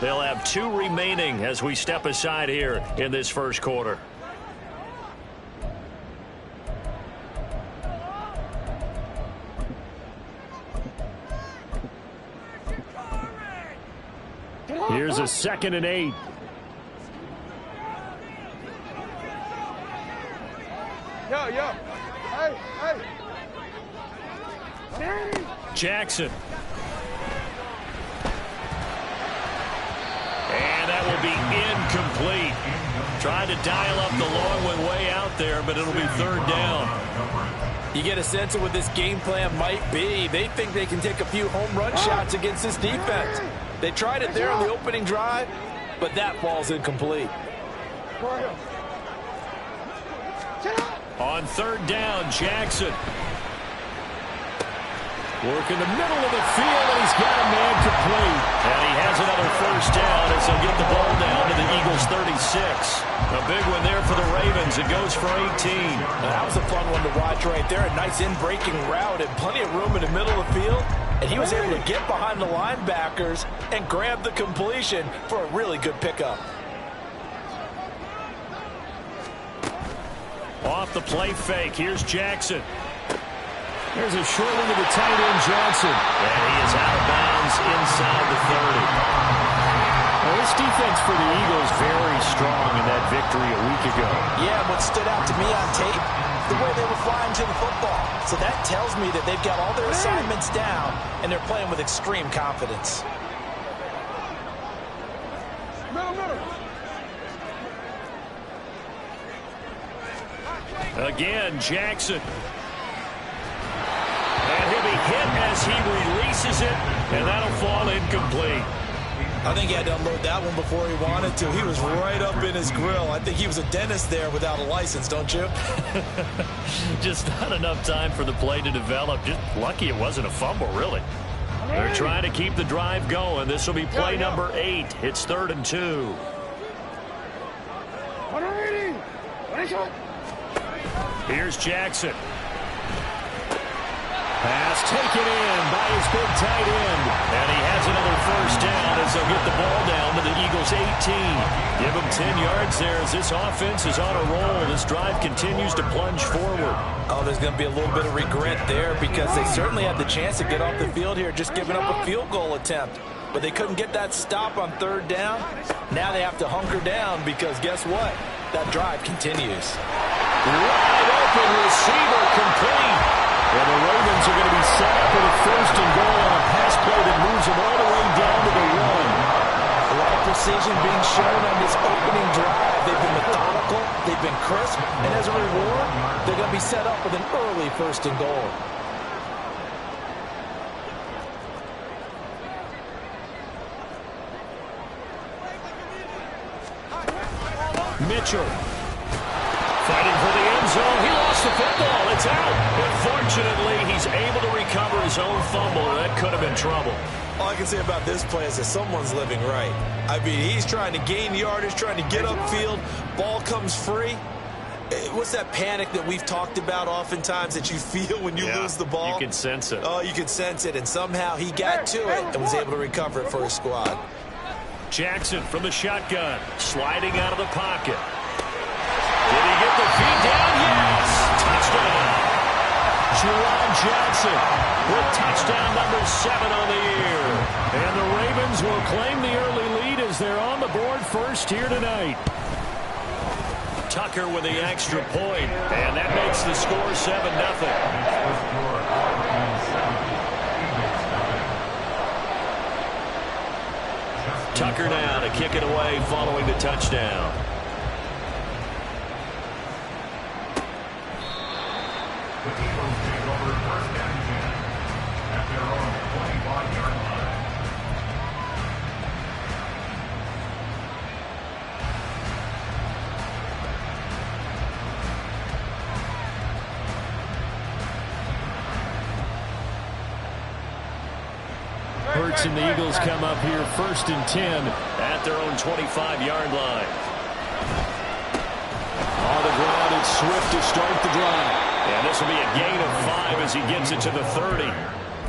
They'll have 2 remaining as we step aside here in this first quarter. Here's a 2nd and 8. Yo. Hey. Jackson. And that will be incomplete. Trying to dial up the long one way out there, but it'll be 3rd down. You get a sense of what this game plan might be. They think they can take a few home run shots against this defense. They tried it there on the opening drive, but that ball's incomplete. On 3rd down, Jackson. Work in the middle of the field, and he's got a man complete. And he has another 1st down as they'll get the ball down to the Eagles' 36. A big one there for the Ravens. It goes for 18. That was a fun one to watch right there. A nice in-breaking route and plenty of room in the middle of the field. And he was able to get behind the linebackers and grab the completion for a really good pickup. Off the play fake, here's Jackson. There's a short one to the tight end, Johnson. And he is out of bounds inside the 30. Well, this defense for the Eagles very strong in that victory a week ago. Yeah, what stood out to me on tape, the way they were flying to the football. So that tells me that they've got all their assignments down, and they're playing with extreme confidence. Again, Jackson. And he'll be hit as he releases it, and that'll fall incomplete. I think he had to unload that one before he wanted to. He was right up in his grill. I think he was a dentist there without a license, don't you? Just not enough time for the play to develop. Just lucky it wasn't a fumble, really. They're trying to keep the drive going. This will be play number 8. It's 3rd and 2. Here's Jackson. Pass taken in by his big tight end. And he has another 1st down as they'll get the ball down to the Eagles' 18. Give him 10 yards there as this offense is on a roll. This drive continues to plunge forward. Oh, there's going to be a little bit of regret there because they certainly had the chance to get off the field here, just giving up a field goal attempt. But they couldn't get that stop on 3rd down. Now they have to hunker down because guess what? That drive continues. Wide open receiver complete. And the Ravens are going to be set up with a 1st and goal on a pass play that moves them all the way down to the 1. A lot of precision being shown on this opening drive. They've been methodical, they've been crisp, and as a reward, they're going to be set up with an early 1st and goal. Mitchell. Fighting for the end zone. He lost the football. It's out. But fortunately, he's able to recover his own fumble. That could have been trouble. All I can say about this play is that someone's living right. I mean, he's trying to gain yardage, trying to get upfield. Ball comes free. What's that panic that we've talked about oftentimes that you feel when you lose the ball? You can sense it. Oh, you can sense it. And somehow he got to it and was able to recover it for his squad. Jackson from the shotgun. Sliding out of the pocket. Did he get the feet down? Yes! Touchdown! Jerron Johnson with touchdown number 7 on the year. And the Ravens will claim the early lead as they're on the board first here tonight. Tucker with the extra point, and that makes the score 7-0. Tucker now to kick it away following the touchdown. The Eagles take over 1st and 10 at their own 25-yard line. Hurts and the Eagles come up here 1st and 10 at their own 25-yard line. On the ground, it's Swift to start the drive. And this will be a gain of 5 as he gets it to the 30.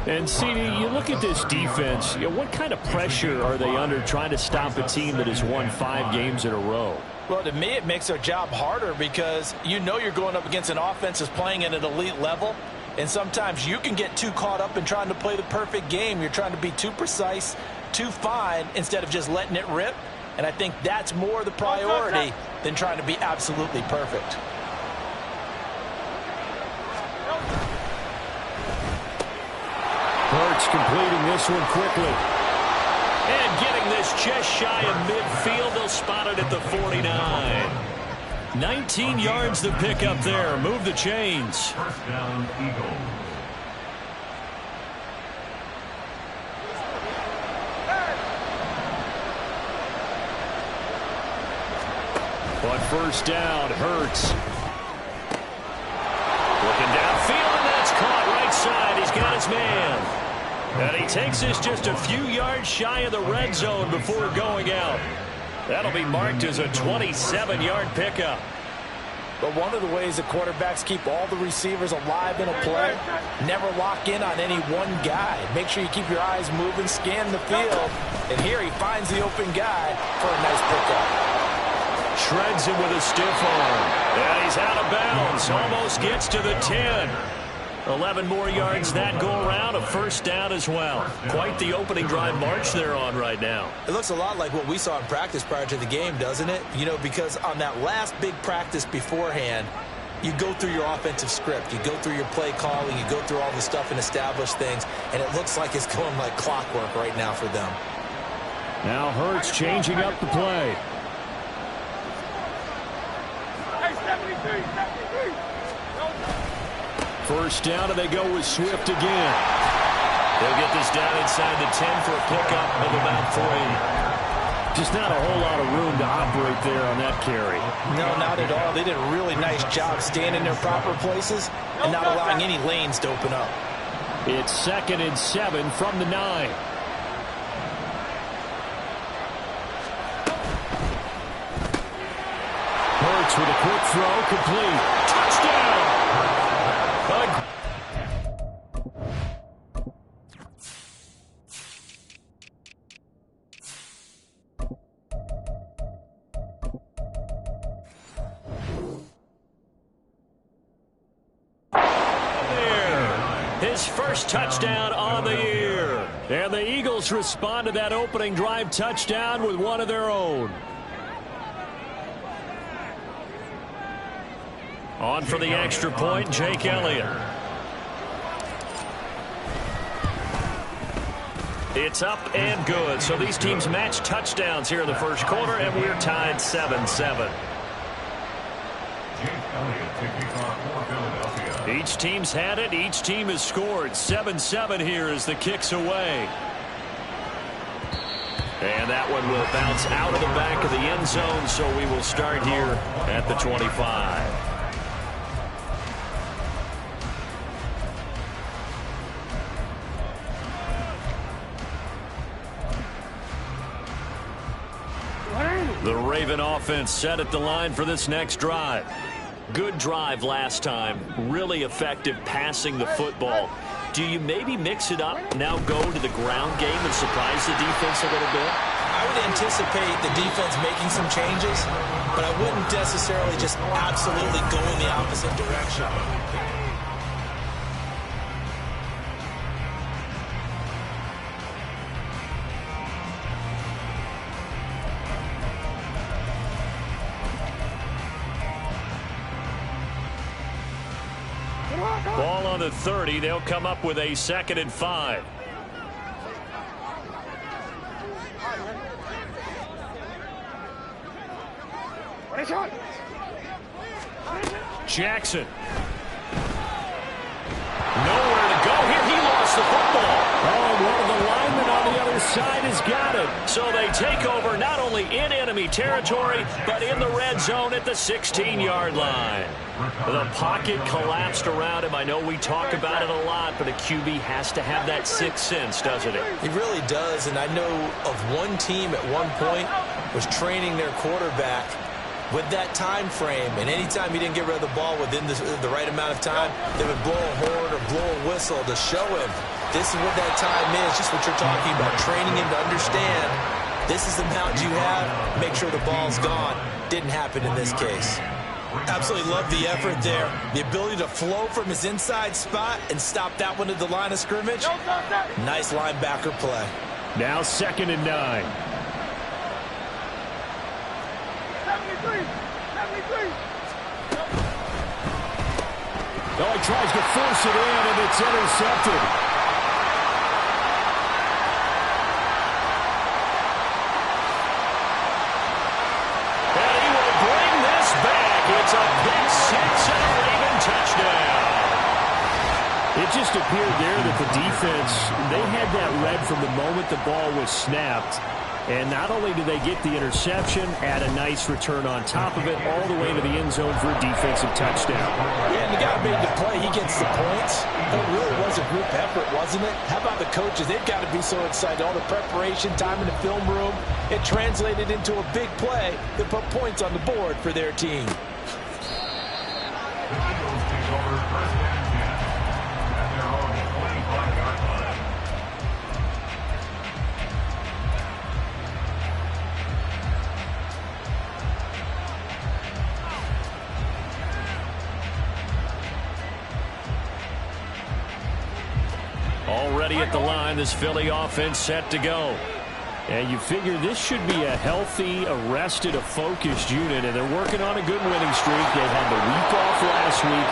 And, CD, you look at this defense, what kind of pressure are they under trying to stop a team that has won 5 games in a row? Well, to me, it makes their job harder because you know you're going up against an offense that's playing at an elite level, and sometimes you can get too caught up in trying to play the perfect game. You're trying to be too precise, too fine, instead of just letting it rip, and I think that's more the priority than trying to be absolutely perfect. Hurts completing this one quickly. And getting this just shy of midfield. They'll spot it at the 49. 19 yards to pick up there. Move the chains. First down, Eagles. On first down, Hurts. Looking downfield, and that's caught right side. He's got his man. And he takes this just a few yards shy of the red zone before going out. That'll be marked as a 27-yard pickup. But one of the ways that quarterbacks keep all the receivers alive in a play, never lock in on any one guy. Make sure you keep your eyes moving, scan the field. And here he finds the open guy for a nice pickup. Shreds him with a stiff arm. And he's out of bounds. Almost gets to the 10. 11 more yards that go around, a first down as well. Quite the opening drive march they're on right now. It looks a lot like what we saw in practice prior to the game, doesn't it? You know, because on that last big practice beforehand, you go through your offensive script. You go through your play calling. You go through all the stuff and establish things. And it looks like it's going like clockwork right now for them. Now Hurts changing up the play. Hey, 73, 73. First down, and they go with Swift again. They'll get this down inside the 10 for a pickup of about 3. Just not a whole lot of room to operate there on that carry. No, not at all. They did a really nice job staying in their proper places and not allowing any lanes to open up. It's 2nd and 7 from the 9. Hurts with a quick throw, complete. Touchdown! His first touchdown on the year. And the Eagles respond to that opening drive touchdown with one of their own. On for the extra point, Jake Elliott. It's up and good. So these teams match touchdowns here in the first quarter, and we're tied 7-7. Each team's had it. Each team has scored. 7-7 here as the kick's away. And that one will bounce out of the back of the end zone, so we will start here at the 25. The Raven offense set at the line for this next drive. Good drive last time. Really effective passing the football. Do you maybe mix it up, now go to the ground game and surprise the defense a little bit? I would anticipate the defense making some changes, but I wouldn't necessarily just absolutely go in the opposite direction. Ball on the 30. They'll come up with a 2nd and 5. Jackson. Nowhere to go here. He lost the football. Oh, one of the linemen on the other side has got it. So they take over not only in enemy territory, but in the red zone at the 16-yard line. The pocket collapsed around him. I know we talk about it a lot, but a QB has to have that sixth sense, doesn't it? He really does, and I know of one team at one point was training their quarterback with that time frame, and anytime he didn't get rid of the ball within the right amount of time, they would blow a horn or blow a whistle to show him This is what that time is, just what you're talking about, training him to understand this is the amount you have, make sure the ball's gone. Didn't happen in this case. Absolutely love the effort there. The ability to flow from his inside spot and stop that one at the line of scrimmage. Nice linebacker play. Now 2nd and 9. 73. Oh, he tries to force it in, and it's intercepted. And he will bring this back. It's a pick six and a Raven touchdown. It just appeared there that the defense, they had that read from the moment the ball was snapped. And not only did they get the interception, add a nice return on top of it, all the way to the end zone for a defensive touchdown. Yeah, and the guy made the play. He gets the points. It really was a group effort, wasn't it? How about the coaches? They've got to be so excited. All the preparation, time in the film room, it translated into a big play that put points on the board for their team. The Eagles take over 1st and 10 at their own 25-yard line. Already at the line, this Philly offense set to go. And you figure this should be a healthy, arrested, a focused unit, and they're working on a good winning streak. They had the week off last week.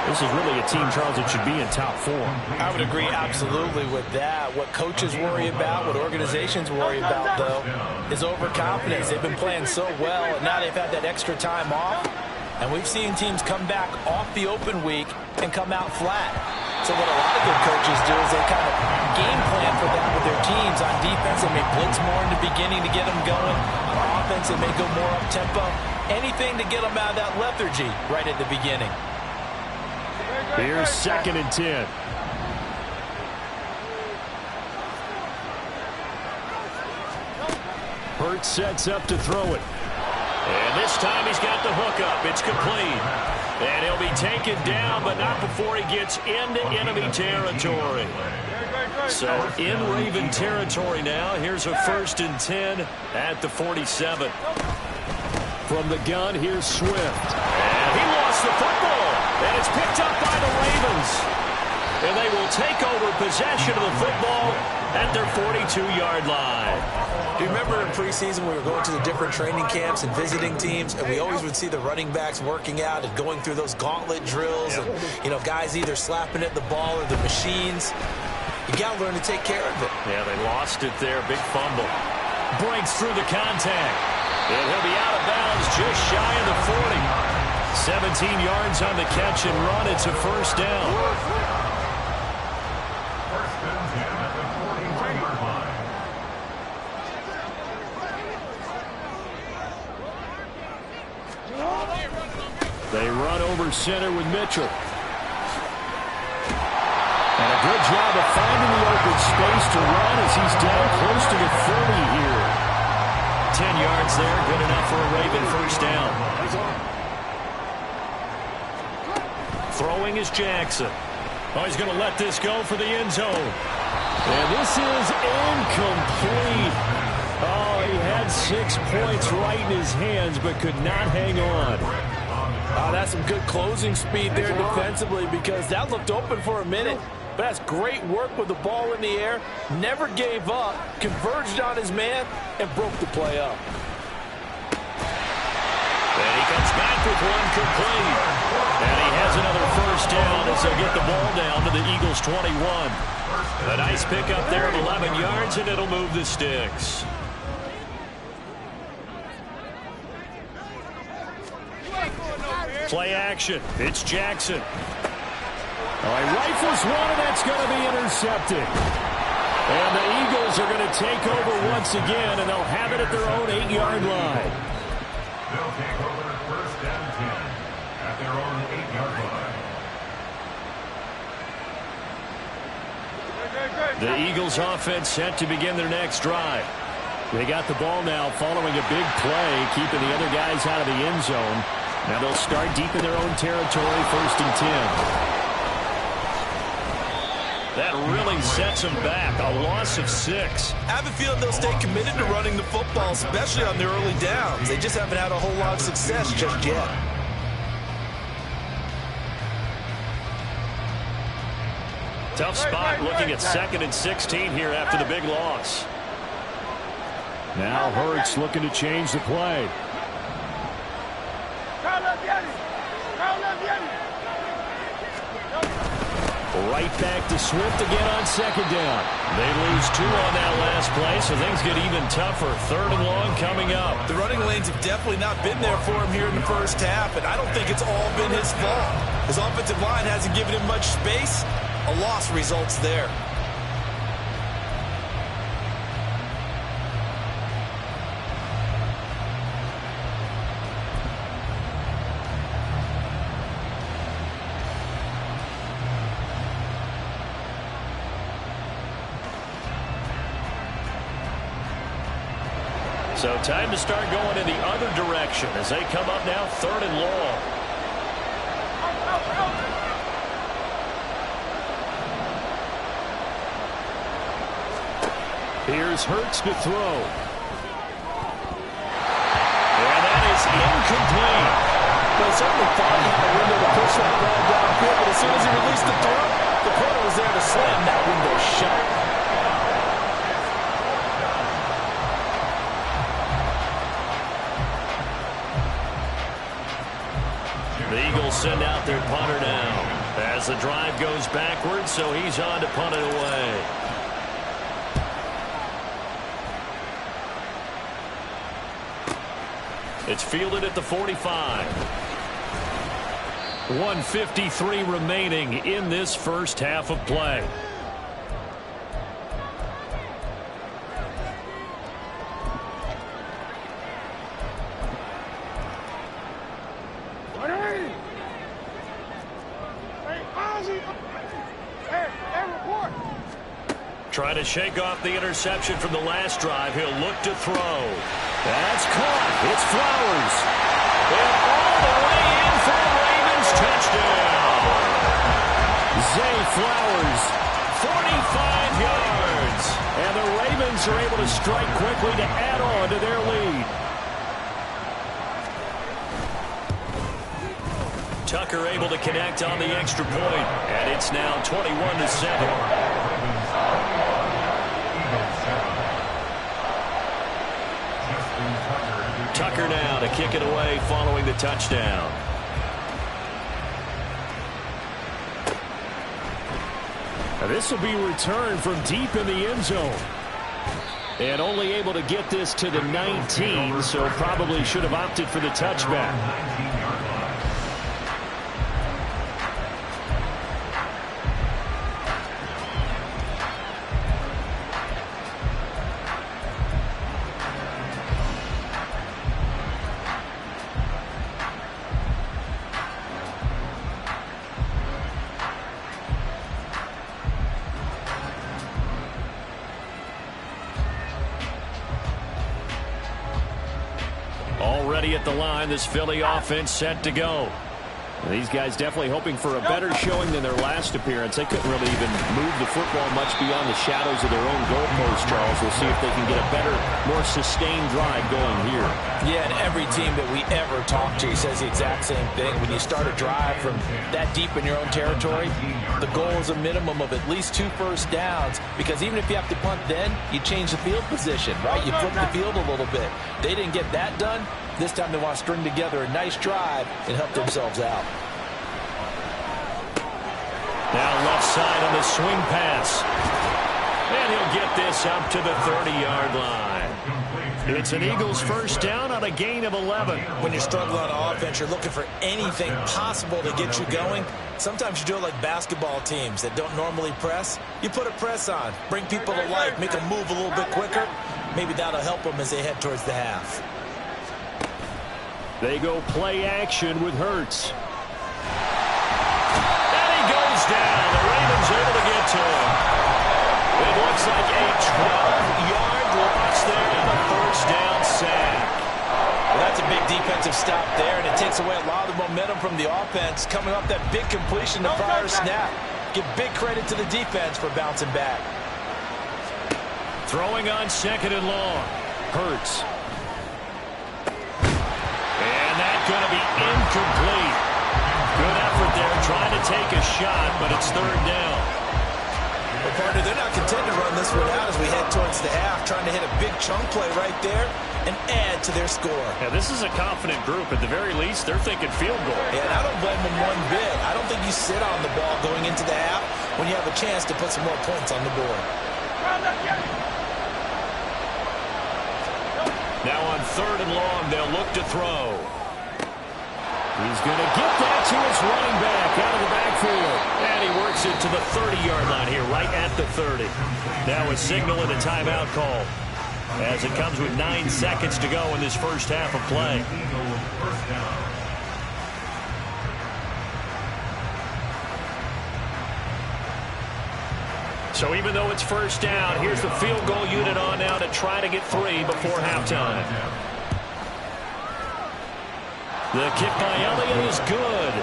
This is really a team, Charles, that should be in top form. I would agree absolutely with that. What coaches worry about, what organizations worry about, though, is overconfidence. They've been playing so well, and now they've had that extra time off. And we've seen teams come back off the open week and come out flat. So what a lot of good coaches do is they kind of game plan for that with their teams. On defense, they may blitz more in the beginning to get them going. On offense, they may go more up-tempo. Anything to get them out of that lethargy right at the beginning. Here's 2nd and 10. Hurts sets up to throw it. And this time he's got the hookup. It's complete. And he'll be taken down, but not before he gets into enemy territory. So in Raven territory now. Here's a 1st and 10 at the 47. From the gun, here's Swift. And he lost the football. And it's picked up by the Ravens. And they will take over possession of the football at their 42-yard line. Do you remember in preseason we were going to the different training camps and visiting teams, and we always would see the running backs working out and going through those gauntlet drills, and, you know, guys either slapping at the ball or the machines. You got to learn to take care of it. Yeah, they lost it there. Big fumble. Breaks through the contact. And he'll be out of bounds just shy of the 40. 17 yards on the catch and run. It's a 1st down. 1st and 10 at the 41-yard line. They run over center with Mitchell. And a good job of finding the open space to run as he's down close to the 30 here. 10 yards there, good enough for a Raven 1st down. Throwing is Jackson. Oh, he's going to let this go for the end zone. And this is incomplete. Oh, he had 6 points right in his hands, but could not hang on. Oh, that's some good closing speed there defensively, because that looked open for a minute. But that's great work with the ball in the air. Never gave up, converged on his man, and broke the play up. And he comes back with one complete. And he has another 1st down as they'll get the ball down to the Eagles' 21. A nice pickup there of 11 yards, and it'll move the sticks. Play action. It's Jackson. Oh, he rifles one, and that's going to be intercepted. And the Eagles are going to take over once again, and they'll have it at their own 8-yard line. They'll take over 1st and 10 at their own 8-yard line. The Eagles offense set to begin their next drive. They got the ball now following a big play, keeping the other guys out of the end zone. Now they'll start deep in their own territory, 1st and 10. That really sets them back. A loss of 6. I have a feeling they'll stay committed to running the football, especially on the early downs. They just haven't had a whole lot of success just yet. Tough spot looking at 2nd and 16 here after the big loss. Now Hurts looking to change the play. Right back to Swift again on 2nd down. They lose 2 on that last play, so things get even tougher. 3rd and long coming up. The running lanes have definitely not been there for him here in the first half, and I don't think it's all been his fault. His offensive line hasn't given him much space. A loss results there. So time to start going in the other direction as they come up now 3rd and long. Here's Hurts to throw. And that is incomplete. Well, he certainly thought he had a window to push that ball downfield, but as soon as he released the throw, the corner was there to slam that window shut. The Eagles send out their punter now as the drive goes backwards, so he's on to punt it away. It's fielded at the 45. 1:53 remaining in this first half of play. Trying to shake off the interception from the last drive. He'll look to throw. That's caught. It's Flowers. And all the way in for the Ravens touchdown. Zay Flowers. 45 yards. And the Ravens are able to strike quickly to add on to their lead. Tucker able to connect on the extra point. And it's now 21-7. Tucker now to kick it away following the touchdown. Now this will be returned from deep in the end zone. And only able to get this to the 19, so probably should have opted for the touchback. Already at the line, this Philly offense set to go. These guys definitely hoping for a better showing than their last appearance. They couldn't really even move the football much beyond the shadows of their own goalpost, Charles. We'll see if they can get a better, more sustained drive going here. Yeah, and every team that we ever talk to says the exact same thing. When you start a drive from that deep in your own territory, the goal is a minimum of at least 2 first downs, because even if you have to punt then, you change the field position, right? You flip the field a little bit. They didn't get that done. This time they want to string together a nice drive and help themselves out. Now left side on the swing pass. And he'll get this up to the 30-yard line. It's an Eagles first down on a gain of 11. When you're struggling on offense, you're looking for anything possible to get you going. Sometimes you do it like basketball teams that don't normally press. You put a press on, bring people to life, make them move a little bit quicker. Maybe that'll help them as they head towards the half. They go play action with Hurts. And he goes down. The Ravens able to get to him. It looks like a 12-yard loss there and a first down sack. Well, that's a big defensive stop there, and it takes away a lot of the momentum from the offense coming off that big completion the prior snap. Give big credit to the defense for bouncing back. Throwing on 2nd and long. Hurts. And that's going to be incomplete. Good effort there, trying to take a shot, but it's 3rd down. Well, partner, they're not content to run this one out as we head towards the half, trying to hit a big chunk play right there and add to their score. Yeah, this is a confident group. At the very least, they're thinking field goal. Yeah, and I don't blame them one bit. I don't think you sit on the ball going into the half when you have a chance to put some more points on the board. Now on 3rd and long, they'll look to throw. He's going to get that to his running back out of the backfield. And he works it to the 30-yard line here, right at the 30. Now a signal and a timeout call as it comes with 9 seconds to go in this first half of play. So even though it's 1st down, here's the field goal unit on now to try to get 3 before halftime. The kick by Elliott is good.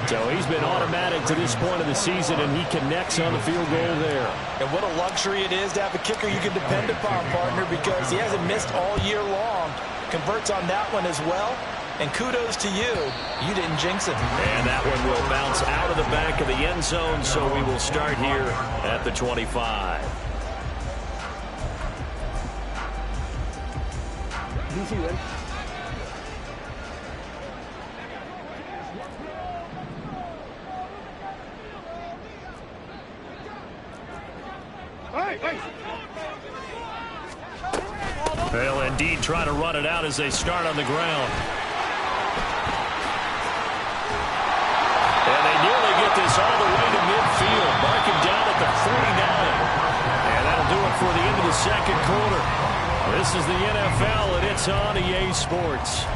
So he's been automatic to this point of the season, and he connects on the field goal there. And what a luxury it is to have a kicker you can depend upon, partner, because he hasn't missed all year long. Converts on that one as well. And kudos to you. You didn't jinx it. And that one will bounce out of the back of the end zone, so we will start here at the 25. DC then. They'll indeed try to run it out as they start on the ground. And they nearly get this all the way to midfield. Mark him down at the 49. And that'll do it for the end of the 2nd quarter. This is the NFL, and it's on EA Sports.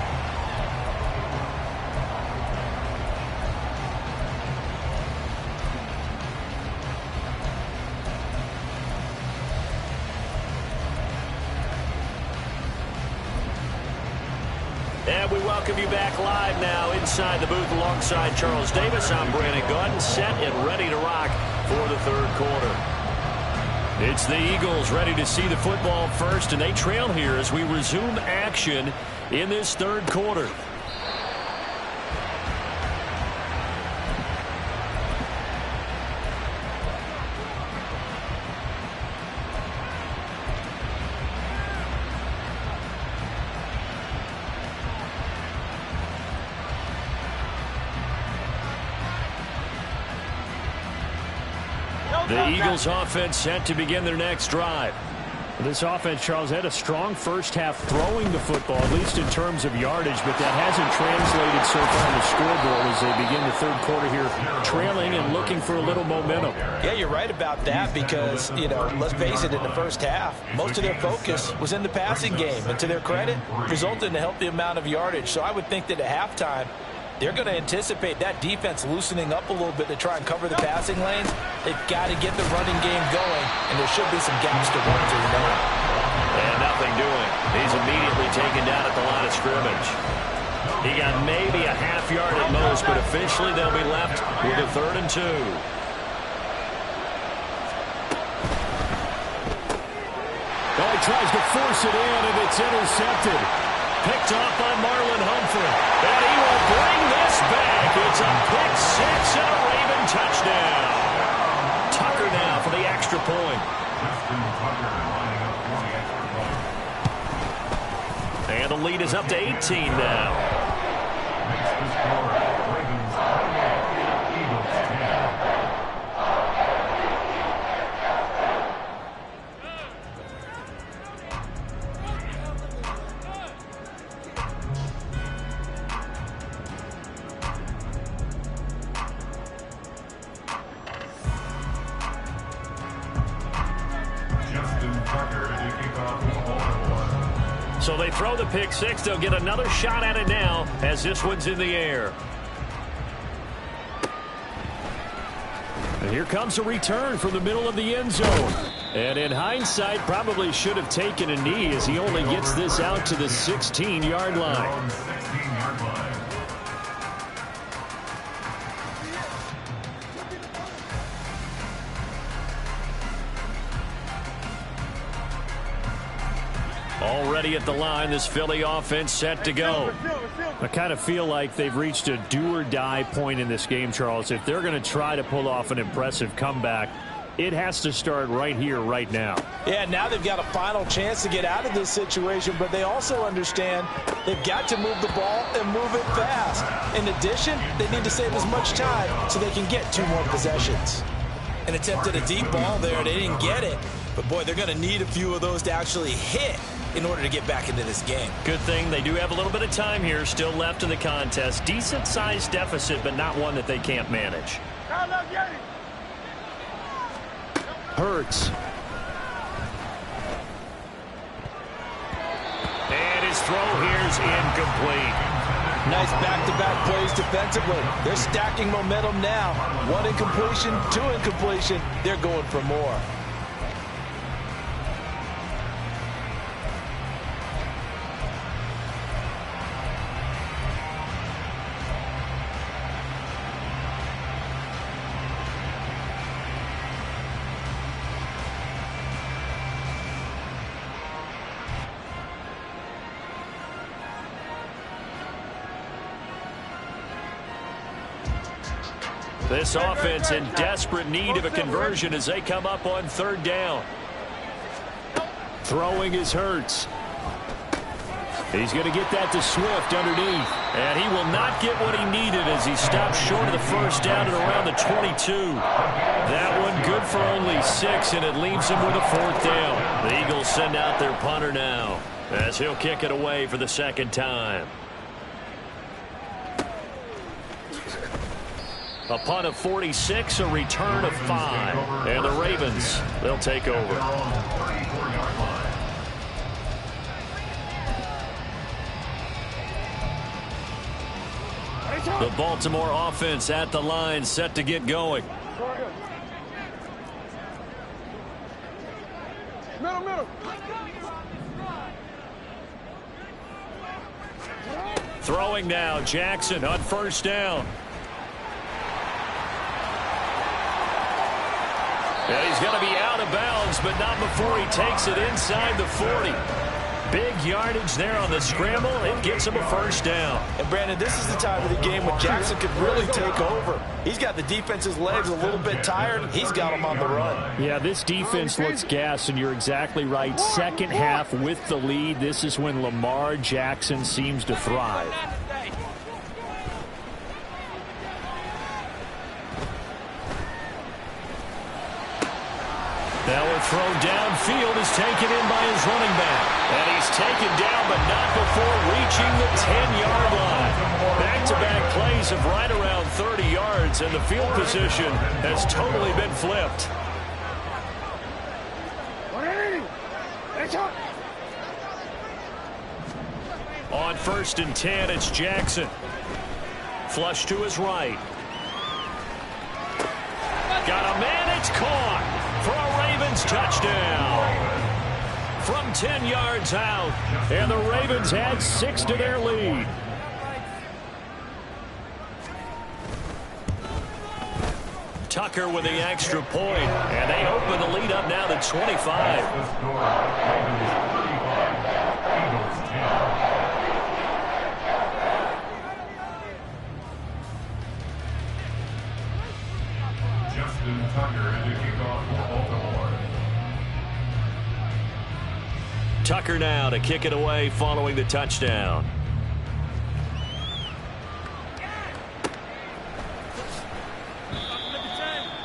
And we welcome you back live now inside the booth alongside Charles Davis. I'm Brandon Gaudin, set and ready to rock for the 3rd quarter. It's the Eagles ready to see the football first, and they trail here as we resume action in this 3rd quarter. The Eagles offense set to begin their next drive. This offense, Charles, had a strong first half throwing the football, at least in terms of yardage, but that hasn't translated so far on the scoreboard as they begin the 3rd quarter here, trailing and looking for a little momentum. Yeah, you're right about that because, you know, let's face it, in the first half, most of their focus was in the passing game, and to their credit, resulted in a healthy amount of yardage. So I would think that at halftime, they're going to anticipate that defense loosening up a little bit to try and cover the passing lanes. They've got to get the running game going, and there should be some gaps to run through now. And nothing doing. He's immediately taken down at the line of scrimmage. He got maybe a half yard at most, but officially they'll be left with a 3rd and 2. Oh, he tries to force it in, and it's intercepted. Picked off by Marlon Humphrey. And he will bring this back. It's a pick 6 and a Raven touchdown. Tucker now for the extra point. And the lead is up to 18 now. So they throw the pick 6. They'll get another shot at it now as this one's in the air. And here comes a return from the middle of the end zone. And in hindsight, probably should have taken a knee as he only gets this out to the 16-yard line. ready at the line. This Philly offense set to go. I kind of feel like they've reached a do-or-die point in this game, Charles. If they're going to try to pull off an impressive comeback, it has to start right here, right now. Yeah, now they've got a final chance to get out of this situation, but they also understand they've got to move the ball and move it fast. In addition, they need to save as much time so they can get 2 more possessions. An attempt at a deep ball there. They didn't get it. But, boy, they're going to need a few of those to actually hit in order to get back into this game. Good thing they do have a little bit of time here still left in the contest. Decent-sized deficit, but not one that they can't manage. Hurts. And his throw here's incomplete. Nice back-to-back plays defensively. They're stacking momentum now. 1 incompletion, 2 incompletion. They're going for more. This offense in desperate need of a conversion as they come up on 3rd down. Throwing is Hurts. He's going to get that to Swift underneath. And he will not get what he needed as he stops short of the 1st down at around the 22. That one good for only 6, and it leaves him with a 4th down. The Eagles send out their punter now as he'll kick it away for the 2nd time. A punt of 46, a return of 5. And the Ravens, they'll take over. The Baltimore offense at the line, set to get going. Middle. Throwing now, Jackson on 1st down. And he's going to be out of bounds, but not before he takes it inside the 40. Big yardage there on the scramble. It gets him a 1st down. And, Brandon, this is the time of the game when Jackson could really take over. He's got the defense's legs a little bit tired. He's got them on the run. Yeah, this defense looks gassed, and you're exactly right. 2nd half with the lead. This is when Lamar Jackson seems to thrive. Now a throw downfield is taken in by his running back. And he's taken down, but not before reaching the 10-yard line. Back-to-back plays of right around 30 yards, and the field position has totally been flipped. On 1st and 10, it's Jackson. Flush to his right. Got a man, it's caught. For a Ravens touchdown. From 10 yards out. And the Ravens add 6 to their lead. Tucker with the extra point. And they open the lead up now to 25. Tucker now to kick it away following the touchdown.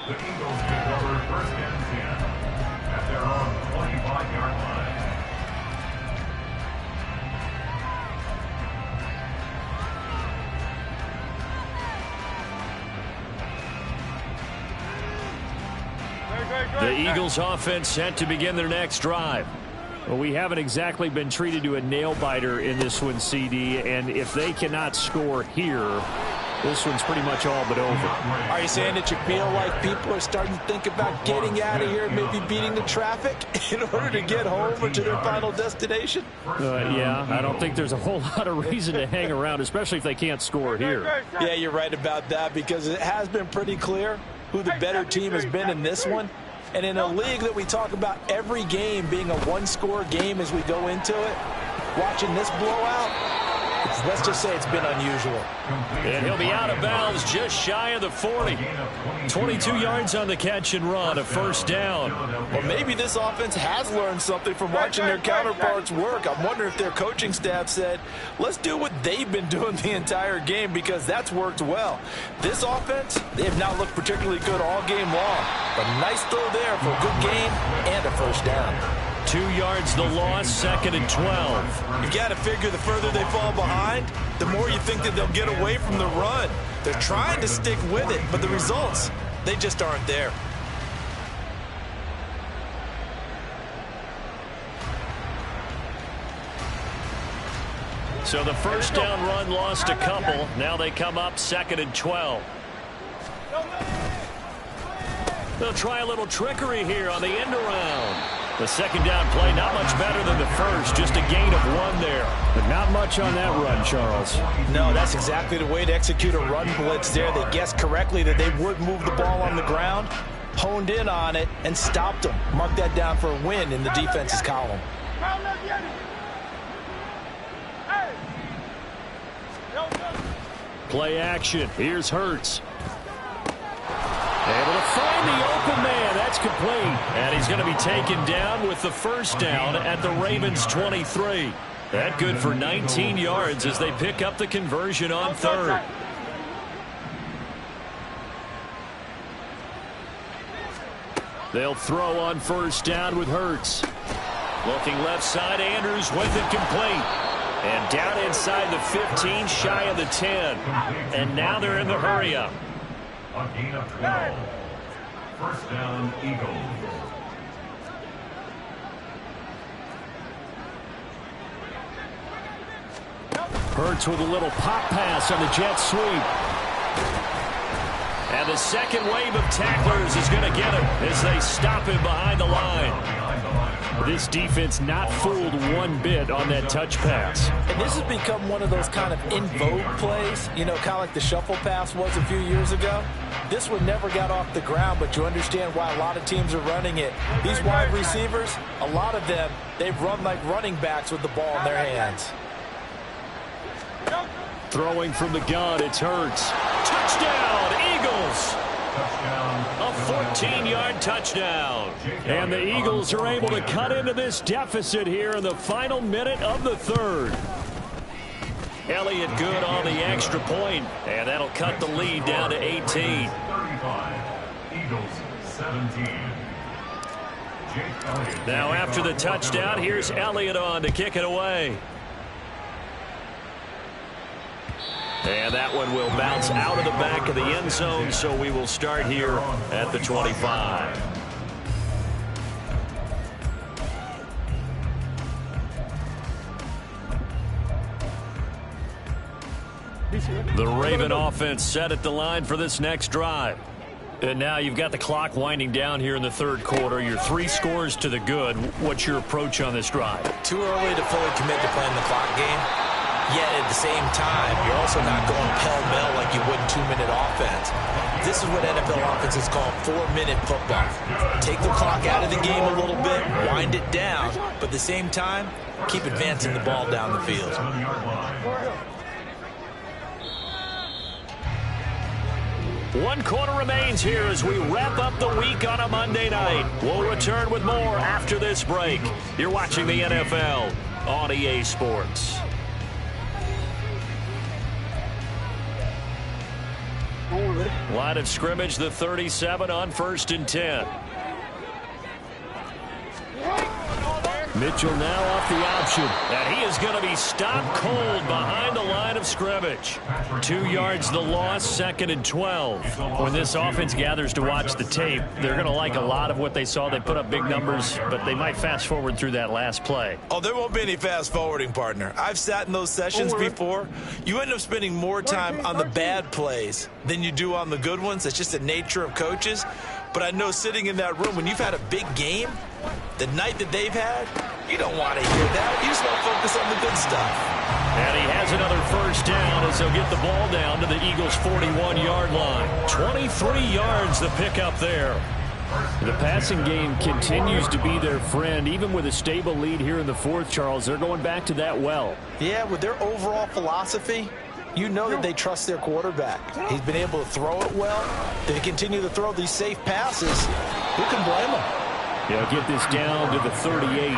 The Eagles take over 1st and 10 at their own 25-yard line. The Eagles offense set to begin their next drive. Well, we haven't exactly been treated to a nail-biter in this one, CD, and if they cannot score here, this one's pretty much all but over. Are you saying that you feel like people are starting to think about getting out of here, maybe beating the traffic in order to get home or to their final destination? Yeah, I don't think there's a whole lot of reason to hang around, especially if they can't score here. Yeah, you're right about that, because it has been pretty clear who the better team has been in this one. And in a league that we talk about every game being a one-score game as we go into it, watching this blowout, let's just say it's been unusual. And he'll be out of bounds just shy of the 40. 22 yards on the catch and run, a first down. Or maybe this offense has learned something from watching their counterparts work. I'm wondering if their coaching staff said, let's do what they've been doing the entire game, because that's worked well. This offense, they have not looked particularly good all game long. But nice throw there for a good gain and a first down. 2 yards the loss, 2nd and 12. You got to figure the further they fall behind, the more you think that they'll get away from the run. They're trying to stick with it, but the results, they just aren't there. So the first down run lost a couple. Now they come up 2nd and 12. They'll try a little trickery here on the end around. The second down play, not much better than the first, just a gain of 1 there. But not much on that run, Charles. No, that's exactly the way to execute a run blitz there. They guessed correctly that they would move the ball on the ground, honed in on it, and stopped them. Mark that down for a win in the defense's column. Play action. Here's Hurts. Able to find the open man. That's complete. And he's going to be taken down with the first down at the Ravens' 23. That good for 19 yards as they pick up the conversion on third. They'll throw on first down with Hurts. Looking left side, Andrews with it complete. And down inside the 15, shy of the 10. And now they're in the hurry-up. A gain of 12. First down, Eagles. Hurts with a little pop pass on the jet sweep. And the second wave of tacklers is going to get him as they stop him behind the line. This defense not fooled one bit on that touch pass. And this has become one of those kind of in vogue plays, you know, kind of like the shuffle pass was a few years ago. This one never got off the ground, but you understand why a lot of teams are running it. These wide receivers, a lot of them, they've run like running backs with the ball in their hands. Throwing from the gun, it's Hurts. Touchdown, Eagles! A 14-yard touchdown. And the Eagles are able to cut into this deficit here in the final minute of the third. Elliott good on the extra point, and that'll cut the lead down to 18. 35. Eagles 17. Now after the touchdown, here's Elliott on to kick it away. And that one will bounce out of the back of the end zone, so we will start here at the 25. The Raven offense set at the line for this next drive. And now you've got the clock winding down here in the third quarter. You're 3 scores to the good. What's your approach on this drive? Too early to fully commit to playing the clock game. Yet at the same time, you're also not going pell-mell like you would in 2-minute offense. This is what NFL offenses call 4-minute football. Take the clock out of the game a little bit, wind it down, but at the same time, keep advancing the ball down the field. 1 quarter remains here as we wrap up the week on a Monday night. We'll return with more after this break. You're watching the NFL on EA Sports. Line of scrimmage, the 37 on 1st and 10. Mitchell now off the option. And he is going to be stopped cold behind the line of scrimmage. 2 yards the loss, 2nd and 12. When this offense gathers to watch the tape, they're going to like a lot of what they saw. They put up big numbers, but they might fast forward through that last play. Oh, there won't be any fast forwarding, partner. I've sat in those sessions before. You end up spending more time on the bad plays than you do on the good ones. That's just the nature of coaches. But I know sitting in that room, when you've had a big game, the night that they've had, you don't want to hear that. You just want to focus on the good stuff. And he has another first down as they'll get the ball down to the Eagles' 41-yard line. 23 yards the pickup there. The passing game continues to be their friend. Even with a stable lead here in the fourth, Charles, they're going back to that well. Yeah, with their overall philosophy, you know that they trust their quarterback. He's been able to throw it well. They continue to throw these safe passes. Who can blame them? They'll get this down to the 38.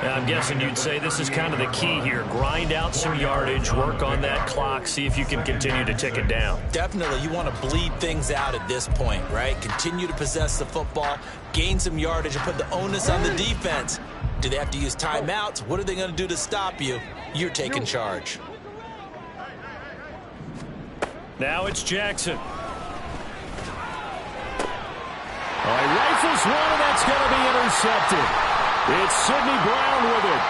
I'm guessing you'd say this is kind of the key here. Grind out some yardage, work on that clock, see if you can continue to tick it down. Definitely, you want to bleed things out at this point, right? Continue to possess the football, gain some yardage, and put the onus on the defense. Do they have to use timeouts? What are they going to do to stop you? You're taking charge. Now it's Jackson. All right, rifles one, and that's going to be intercepted. It's Sidney Brown with it.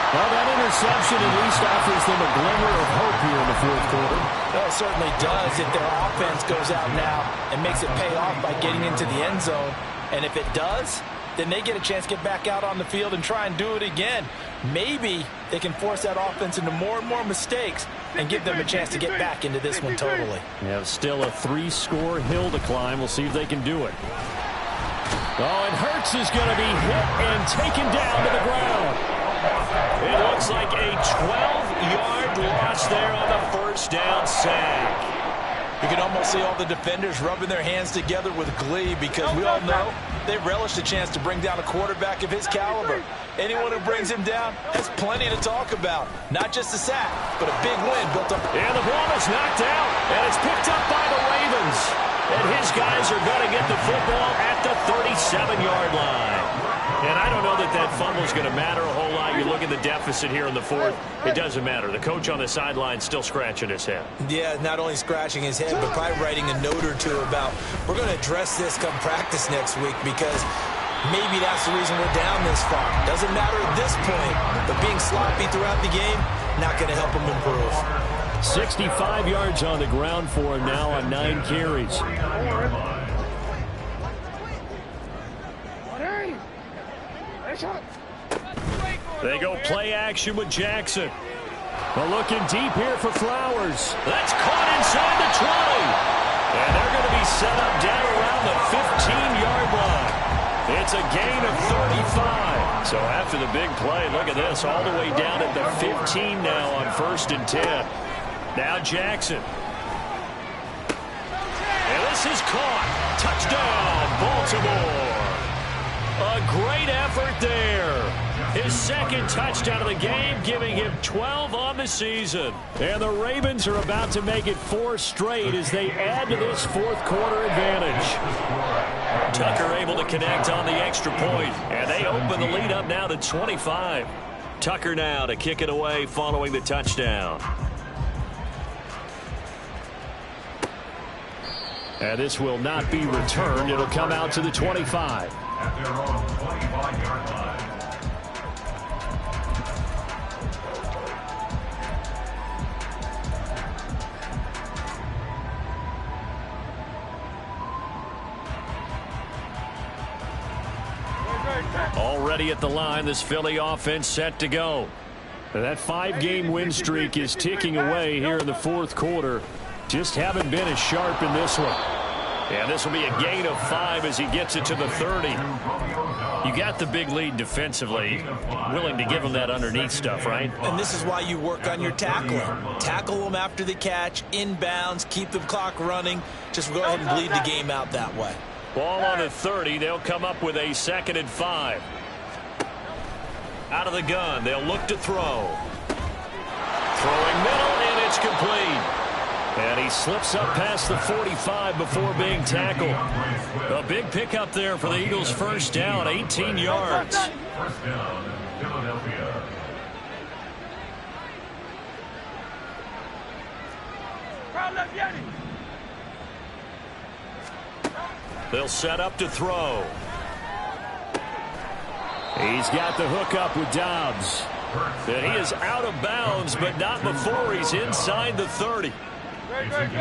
Well, that interception at least offers them a glimmer of hope here in the fourth quarter. Well, it certainly does if their offense goes out now and makes it pay off by getting into the end zone. And if it does, then they get a chance to get back out on the field and try and do it again. Maybe they can force that offense into more and more mistakes and give them a chance to get back into this one totally. Yeah, still a 3-score hill to climb. We'll see if they can do it. Oh, and Hurts is going to be hit and taken down to the ground. It looks like a 12-yard loss there on the first down sack. You can almost see all the defenders rubbing their hands together with glee because we all know they relish the chance to bring down a quarterback of his caliber. Anyone who brings him down has plenty to talk about. Not just a sack, but a big win built up. And the ball is knocked out, and it's picked up by the Ravens. And his guys are going to get the football at the 37-yard line. And I don't know that that fumble is going to matter a whole lot. You look at the deficit here in the fourth, it doesn't matter. The coach on the sideline still scratching his head. Yeah, not only scratching his head, but probably writing a note or two about, we're going to address this come practice next week because maybe that's the reason we're down this far. Doesn't matter at this point, but being sloppy throughout the game, not going to help him improve. 65 yards on the ground for him now on 9 carries. They go play action with Jackson. Well, looking deep here for Flowers. That's caught inside the 20. And they're going to be set up down around the 15-yard line. It's a gain of 35. So after the big play, look at this, all the way down at the 15 now on 1st and 10. Now Jackson. And this is caught. Touchdown, Baltimore. A great effort there. His second touchdown of the game, giving him 12 on the season. And the Ravens are about to make it 4 straight as they add to this fourth quarter advantage. Tucker able to connect on the extra point, and they open the lead up now to 25. Tucker now to kick it away following the touchdown. And this will not be returned. It'll come out to the 25. At their own 25-yard line. Already at the line, this Philly offense set to go. That 5-game win streak is ticking away here in the fourth quarter. Just haven't been as sharp in this one. And this will be a gain of 5 as he gets it to the 30. You got the big lead defensively. Willing to give him that underneath stuff, right? And this is why you work on your tackling. Tackle them after the catch, inbounds, keep the clock running. Just go ahead and bleed the game out that way. Ball on the 30. They'll come up with a 2nd and 5. Out of the gun. They'll look to throw. Throwing middle, and it's complete. And he slips up past the 45 before being tackled. A big pickup there for the Eagles' first down, 18 yards. First down, Philadelphia. They'll set up to throw. He's got the hook up with Dobbs. And he is out of bounds, but not before he's inside the 30.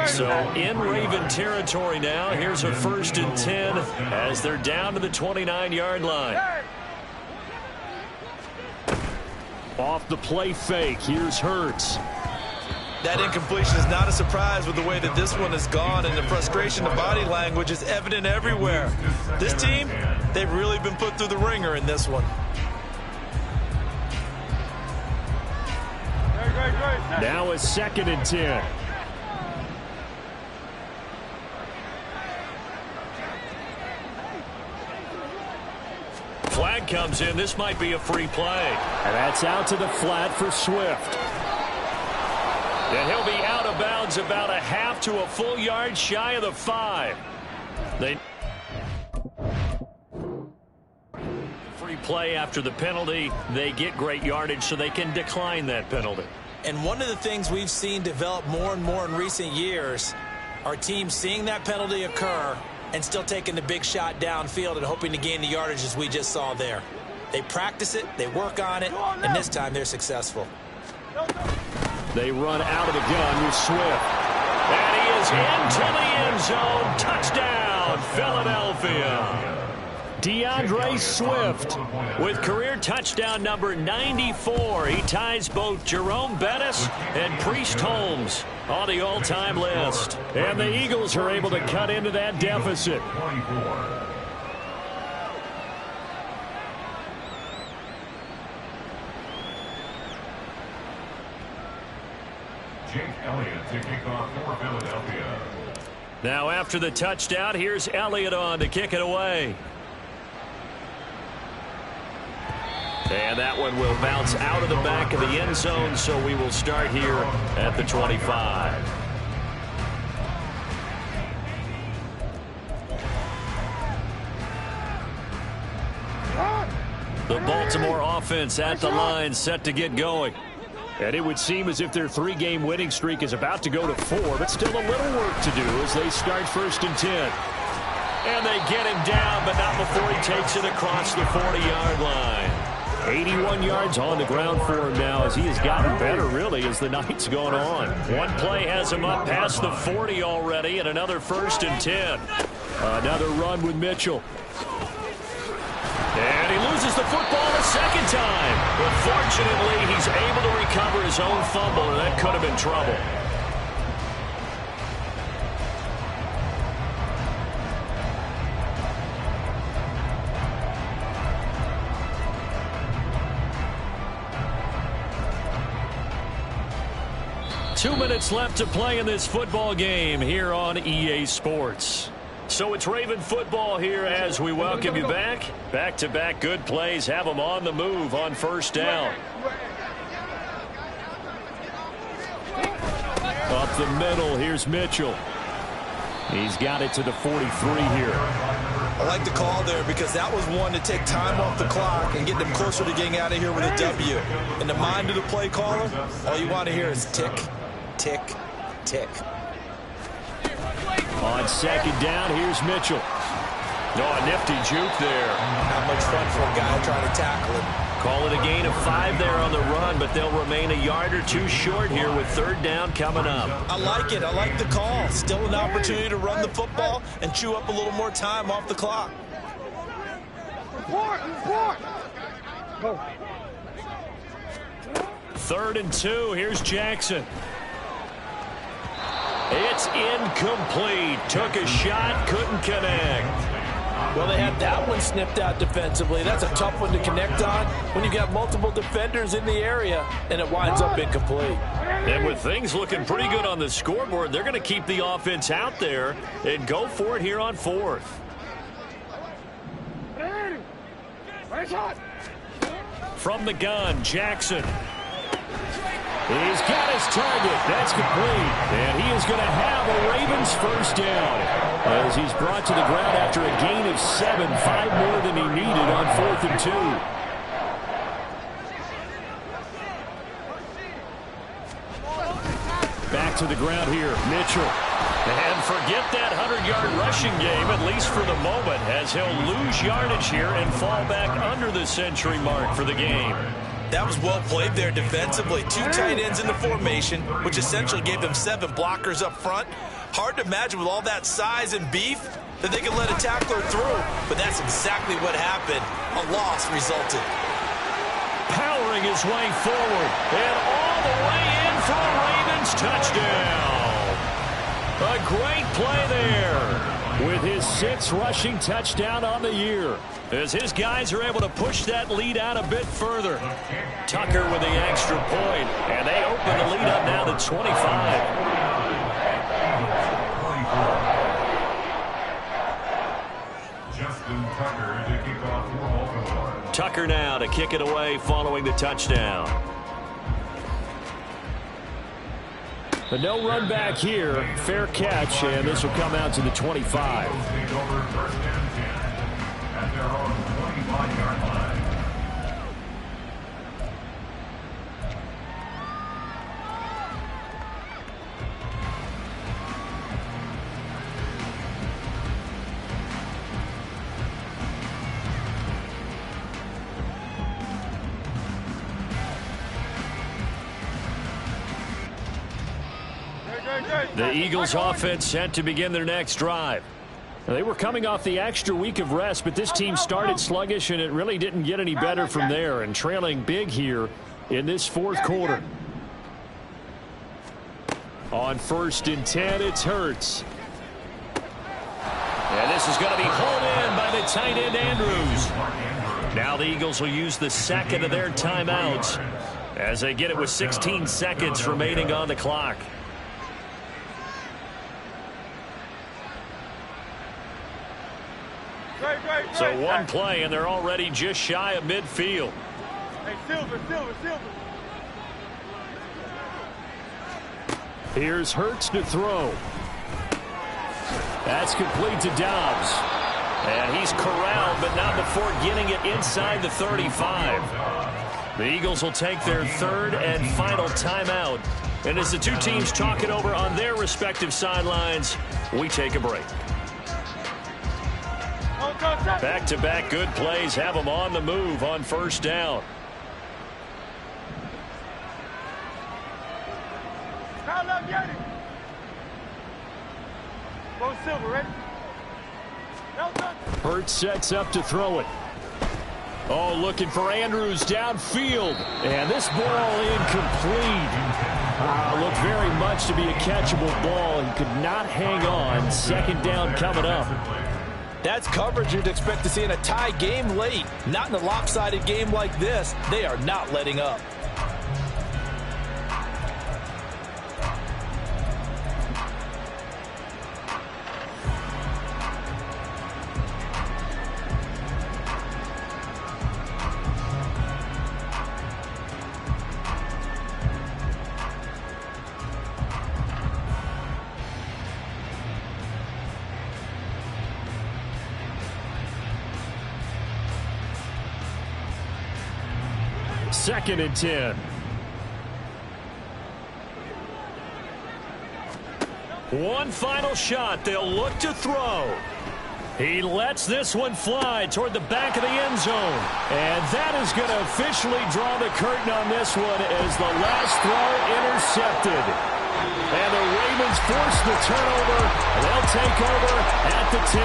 So in Raven territory now. Here's a 1st and 10 as they're down to the 29-yard line. Off the play fake. Here's Hurts. That incompletion is not a surprise with the way that this one has gone, and the frustration, the body language is evident everywhere. This team, they've really been put through the ringer in this one. Now a 2nd and 10. Flag comes in. This might be a free play. And that's out to the flat for Swift. And he'll be out of bounds about a half to a full yard shy of the 5. Free play after the penalty. They get great yardage, so they can decline that penalty. And one of the things we've seen develop more and more in recent years are teams seeing that penalty occur and still taking the big shot downfield and hoping to gain the yardage as we just saw there. They practice it, they work on it, and this time they're successful. They run out of the gun with Swift. And he is into the end zone. Touchdown, Philadelphia. DeAndre Swift with career touchdown number 94. He ties both Jerome Bettis and Priest Holmes on the all-time list. And the Eagles are able to cut into that deficit. Jake Elliott to kick off for Philadelphia. Now after the touchdown, here's Elliott on to kick it away. And that one will bounce out of the back of the end zone, so we will start here at the 25. The Baltimore offense at the line, set to get going. And it would seem as if their 3-game winning streak is about to go to 4, but still a little work to do as they start 1st and 10. And they get him down, but not before he takes it across the 40-yard line. 81 yards on the ground for him now as he has gotten better, really, as the night's gone on. One play has him up past the 40 already, and another 1st and 10. Another run with Mitchell. And he loses the football a second time. But fortunately, he's able to recover his own fumble, and that could have been trouble. Two minutes left to play in this football game here on EA Sports. So it's Raven football here as we welcome you back. Back-to-back good plays have them on the move on 1st down. Up the middle, here's Mitchell. He's got it to the 43 here. I like the call there because that was one to take time off the clock and get them closer to getting out of here with a W. In the mind of the play caller, all you want to hear is tick, tick, tick. On 2nd down, here's Mitchell. Oh, a nifty juke there. Not much fun for a guy trying to tackle him. Call it a gain of 5 there on the run, but they'll remain a yard or two short here with 3rd down coming up. I like it. I like the call. Still an opportunity to run the football and chew up a little more time off the clock. Go. 3rd and 2. Here's Jackson. It's incomplete. Took a shot, couldn't connect. Well, they had that one snipped out defensively. That's a tough one to connect on when you've got multiple defenders in the area, and it winds up incomplete. And with things looking pretty good on the scoreboard, they're going to keep the offense out there and go for it here on 4th. From the gun, Jackson. He's got his target. That's complete. And he is going to have a Ravens 1st down as he's brought to the ground after a gain of 7, 5 more than he needed on 4th and 2. Back to the ground here, Mitchell. And forget that 100-yard rushing game, at least for the moment, as he'll lose yardage here and fall back under the century mark for the game. That was well played there defensively. 2 tight ends in the formation, which essentially gave them 7 blockers up front. Hard to imagine with all that size and beef that they could let a tackler through, but that's exactly what happened. A loss resulted. Powering his way forward and all the way in for a Raven Ravens touchdown. A great play there with his 6th rushing touchdown on the year, as his guys are able to push that lead out a bit further. Tucker with the extra point, and they open the lead up now to 25. Tucker now to kick it away following the touchdown. But no run back here. Fair catch, and this will come out to the 25. The Eagles offense set to begin their next drive. They were coming off the extra week of rest, but this team started sluggish, and it really didn't get any better from there, and trailing big here in this 4th quarter. On 1st and 10, it's Hurts. And this is going to be hauled in by the tight end, Andrews. Now the Eagles will use the 2nd of their timeouts as they get it with 16 seconds remaining on the clock. So one play, and they're already just shy of midfield. Hey, Silver. Here's Hurts to throw. That's complete to Dobbs. And he's corralled, but not before getting it inside the 35. The Eagles will take their 3rd and final timeout. And as the two teams talk it over on their respective sidelines, we take a break. Back-to-back good plays have them on the move on 1st down. Hurts sets up to throw it. Oh, looking for Andrews downfield. And this ball incomplete. Looked very much to be a catchable ball and could not hang on. 2nd down coming up. That's coverage you'd expect to see in a tie game late. Not in a lopsided game like this. They are not letting up. Second and 10. One final shot. They'll look to throw. He lets this one fly toward the back of the end zone. And that is going to officially draw the curtain on this one as the last throw intercepted. And the Ravens force the turnover. They'll take over at the 10.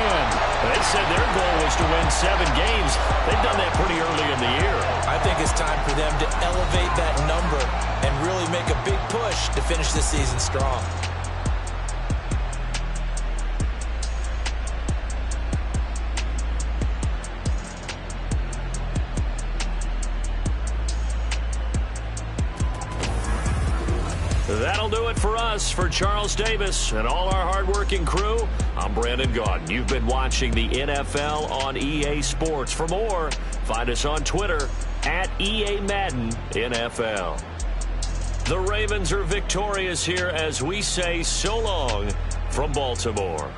They said their goal was to win 7 games. They've done that pretty early in the year. I think it's time for them to elevate that number and really make a big push to finish this season strong. That'll do it for us. For Charles Davis and all our hardworking crew, I'm Brandon Gaudin. You've been watching the NFL on EA Sports. For more, find us on Twitter at EA Madden NFL. The Ravens are victorious here as we say so long from Baltimore.